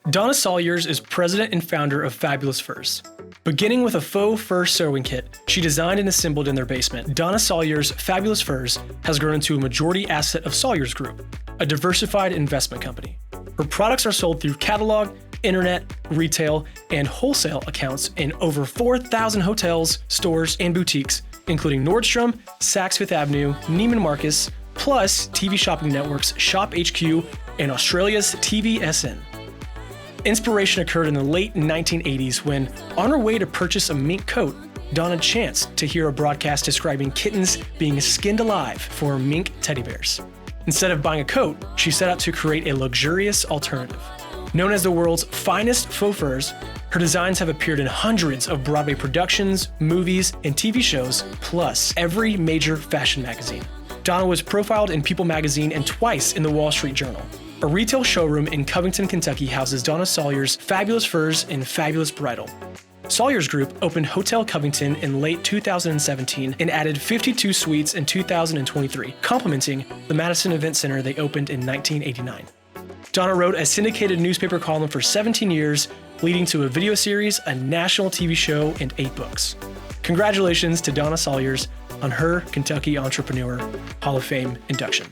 Donna Salyers is president and founder of Fabulous-Furs. Beginning with a faux fur sewing kit she designed and assembled in their basement, Donna Salyers Fabulous-Furs has grown into a majority asset of Salyers Group, a diversified investment company. Her products are sold through catalog, internet, retail, and wholesale accounts in over 4,000 hotels, stores, and boutiques, including Nordstrom, Saks Fifth Avenue, Neiman Marcus, plus TV shopping networks Shop HQ and Australia's TVSN. Inspiration occurred in the late 1980s when, on her way to purchase a mink coat, Donna chanced to hear a broadcast describing kittens being skinned alive for mink teddy bears. Instead of buying a coat, she set out to create a luxurious alternative. Known as the world's finest faux furs, her designs have appeared in hundreds of Broadway productions, movies, and TV shows, plus every major fashion magazine. Donna was profiled in People magazine and twice in the Wall Street Journal. A retail showroom in Covington, Kentucky houses Donna Salyers Fabulous-Furs and Fabulous-Bridal. Salyers Group opened Hotel Covington in late 2017 and added 52 suites in 2023, complementing the Madison Event Center they opened in 1989. Donna wrote a syndicated newspaper column for 17 years, leading to a video series, a national TV show, and 8 books. Congratulations to Donna Salyers on her Kentucky Entrepreneur Hall of Fame induction.